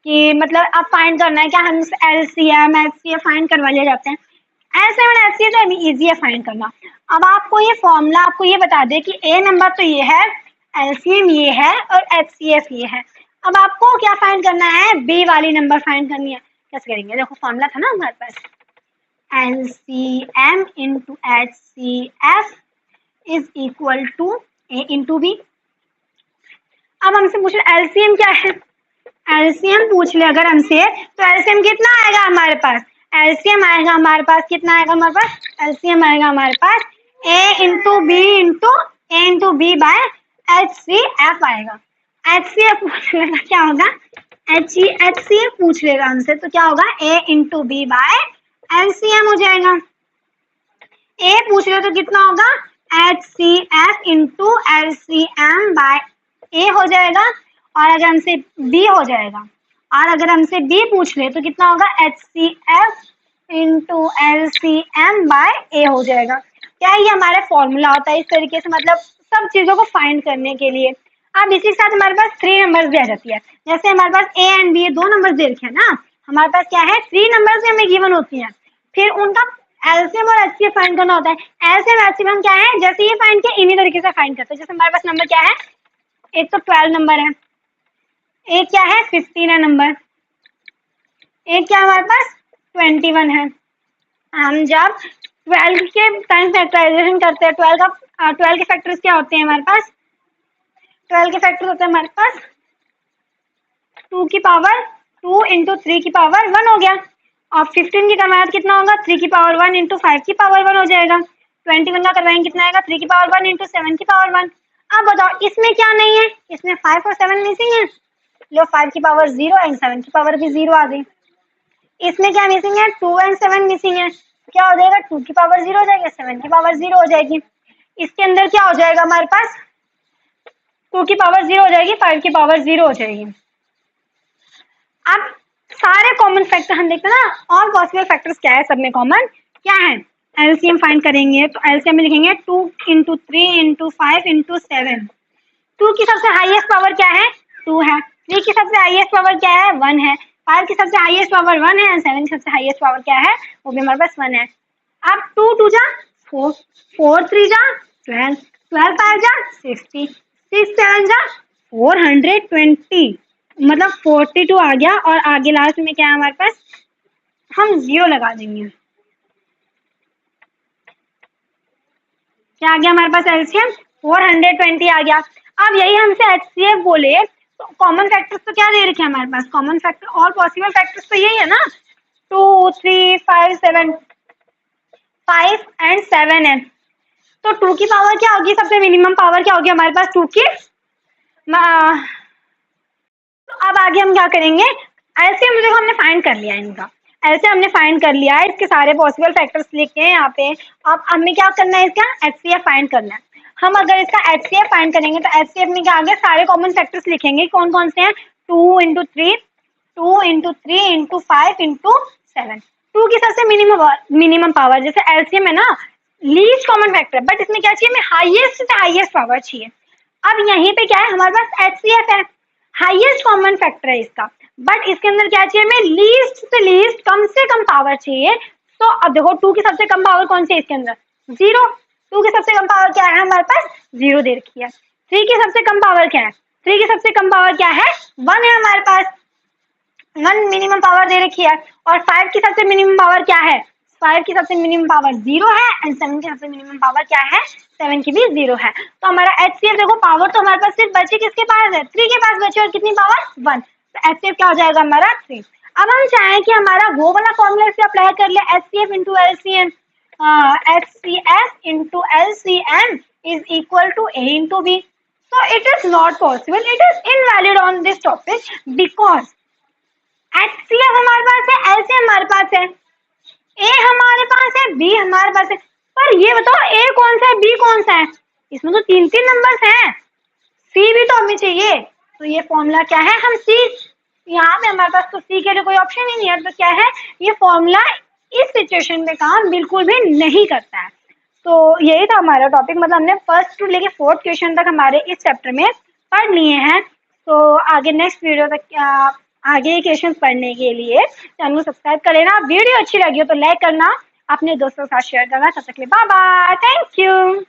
कि मतलब अब फाइंड करना है क्या, हम एलसीएम एचसीएफ फाइंड करवा लिए जाते हैं। ऐसे में एचसीएफ तो इजी है फाइंड करना। अब आपको ये फॉर्मूला आपको ये बता दे कि ए नंबर तो ये है, एलसीएम ये है और एचसीएफ ये है। अब आपको क्या फाइंड करना है, बी वाली नंबर फाइंड करनी है। कैसे करेंगे, देखो फॉर्मूला था ना हमारे पास, LCM into HCF is equal to A into B. अब हमसे पूछ रहे एलसीएम क्या है, एलसीएम पूछ ले अगर हमसे तो एलसीएम कितना आएगा हमारे पास, एलसीएम आएगा हमारे पास कितना आएगा हमारे पास, एलसीएम आएगा हमारे पास A into B by H C F आएगा। एच सी एफ पूछ लेगा क्या होगा, एच सी एफ पूछ लेगा हमसे तो क्या होगा, A into B by LCM हो जाएगा। ए पूछ ले तो कितना होगा, H C F into LCM by A हो जाएगा, और अगर हमसे बी हो जाएगा, और अगर हमसे बी पूछ ले तो कितना होगा, H C F into L C M by A हो जाएगा। क्या ये हमारा फॉर्मूला होता है इस तरीके से, मतलब सब चीजों को फाइंड करने के लिए। अब इसी के साथ हमारे पास 3 नंबर्स भी आ जाती है, जैसे हमारे पास A and B 2 numbers they रखे हैं ना, हमारे पास क्या है 3 नंबर्स हमें गिवन होती है, फिर उनका एलसीएम और एचसीएफ फाइंड करना होता है। एलसीएम एचसीएफ क्या है, जैसे ये फाइंड किया इन्हीं तरीके से फाइंड करते हैं। जैसे हमारे पास नंबर क्या है, एक तो 12 नंबर है, एक क्या है 15 है नंबर, एक क्या हमारे पास 21 है। हम जब 12 के टाइम फैक्टराइजेशन करते हैं, 12 के फैक्टर्स क्या होते हैं हमारे पास, 12 के फैक्टर्स होते हैं हमारे पास 2 की पावर 2 इंटू 3 की पावर 1 हो गया, और 15 की करवाएं कितना होगा, 3 की पावर 1 इंटू 5 की पावर 1 हो जाएगा। 21 का करवाएं कितना आएगा, 3 की पावर 1 इंटू 7 की पावर 1। अब बताओ इसमें क्या नहीं है, इसमें 5 और 7 मिसिंग है, लो 5 की पावर 0 एंड 7 की पावर भी 0 आ गई। इसमें क्या मिसिंग है, 2 एंड 7 मिसिंग है, क्या हो जाएगा 2 की पावर 0 हो जाएगा, 7 की पावर 0 हो जाएगी। इसके अंदर क्या हो जाएगा हमारे पास, 2 की पावर 0 हो जाएगी, 5 की पावर 0 हो जाएगी। अब सारे कॉमन फैक्टर हम देखते हैं ना, ऑल पॉसिबल फैक्टर्स क्या है, सब में कॉमन क्या है, एलसीएम फाइंड करेंगे तो एलसीएम में लिखेंगे 2 इंटू 3 इंटू 5 इंटू 7। 2 की सबसे हाईएस्ट पावर क्या है, 2 है, 3 की सबसे हाईएस्ट पावर क्या है, 1 है, 5 की सबसे हाईएस्ट पावर 1 है, 7 की सबसे हाईएस्ट पावर क्या है, वो भी हमारे पास 1 है। अब 2 2 जा 4, 4 3 जा 12, 12 5 जा 60, 6 7 जा 420, मतलब 42 आ गया, और आगे लास्ट में क्या है हमारे पास, हम 0 लगा देंगे। क्या आ गया हमारे पास एलसीएम 420 आ गया। अब यही हमसे एचसीएफ बोले तो कॉमन फैक्टर्स तो क्या दे रखे हैं हमारे पास, कॉमन फैक्टर और पॉसिबल फैक्टर्स तो यही है ना, 2 3 5 7, 5 एंड 7 है। तो 2 की पावर क्या होगी, सबसे मिनिमम पावर क्या होगी हमारे पास 2 की। तो अब आगे हम क्या करेंगे, एलसीएम देखो हमने फाइंड कर लिया इनका, एलसीएम हमने फाइंड कर लिया है, इसके सारे पॉसिबल फैक्टर्स लिखे हैं यहाँ पे। अब हमें क्या करना है, इसका एचसीएफ फाइंड करना है। हम अगर इसका एचसीएफ फाइंड करेंगे तो एचसीएफ में क्या आगे सारे कॉमन फैक्टर्स लिखेंगे, कौन कौन से हैं, 2 इंटू 3 2 इंटू 3 इंटू 5 इंटू 7। 2 की सबसे मिनिमम पावर, जैसे एलसीएम है ना लीस्ट कॉमन फैक्टर, बट इसमें क्या चाहिए, हमें हाईएस्ट से हाईएस्ट पावर चाहिए। अब यहीं पे क्या है हमारे पास एचसीएफ है, हाईएस्ट कॉमन फैक्टर है इसका, बट इसके अंदर क्या चाहिए हमें, लीस्ट से लीस्ट कम से कम पावर चाहिए। तो अब देखो 2 की सबसे कम पावर कौन सी है इसके अंदर, 0। 2 की सबसे कम पावर क्या है हमारे पास, 0 दे रखी है। 3 की सबसे कम पावर क्या है, 3 की सबसे कम पावर क्या है, 1 है हमारे पास, 1 मिनिमम पावर दे रखी है। और 5 की सबसे मिनिमम पावर क्या है, 5 की सबसे मिनिमम पावर 0 है, एंड 7 की सबसे मिनिमम पावर क्या है, 7 की भी 0 है। तो हमारा एचसीएफ देखो पावर तो हमारे पास सिर्फ बची किसके पास है, 3 के पास बची, और कितनी पावर 1, तो एचसीएफ क्या हो जाएगा हमारा 3। अब हम चाहें कि हमारा वो वाला फॉर्मूला से अप्लाई कर ले, HCF into LCM, HCF into LCM is equal to A into B. So it is not possible, it is invalid on this topic because HCF हमारे पास है, LCM हमारे पास है, A हमारे पास है, B हमारे पास है, पर ये बताओ A कौन सा है, B कौन सा है, इसमें तो 3 नंबर्स हैं, C भी तो हमें चाहिए। तो ये फॉर्मूला क्या है, हम C, यहाँ पे हमारे पास तो C के लिए कोई ऑप्शन ही नहीं है, तो क्या है ये फॉर्मूला इस सिचुएशन में काम बिल्कुल भी नहीं करता है। तो यही था हमारा टॉपिक, मतलब हमने फर्स्ट टू लेके 4th क्वेश्चन तक हमारे इस चैप्टर में पढ़ लिए हैं। तो आगे नेक्स्ट वीडियो तक आगे के क्वेश्चन पढ़ने के लिए चैनल को सब्सक्राइब कर लेना। वीडियो अच्छी लगी हो तो लाइक करना, अपने दोस्तों के साथ शेयर करना। तब तक के लिए बाय बाय, थैंक यू।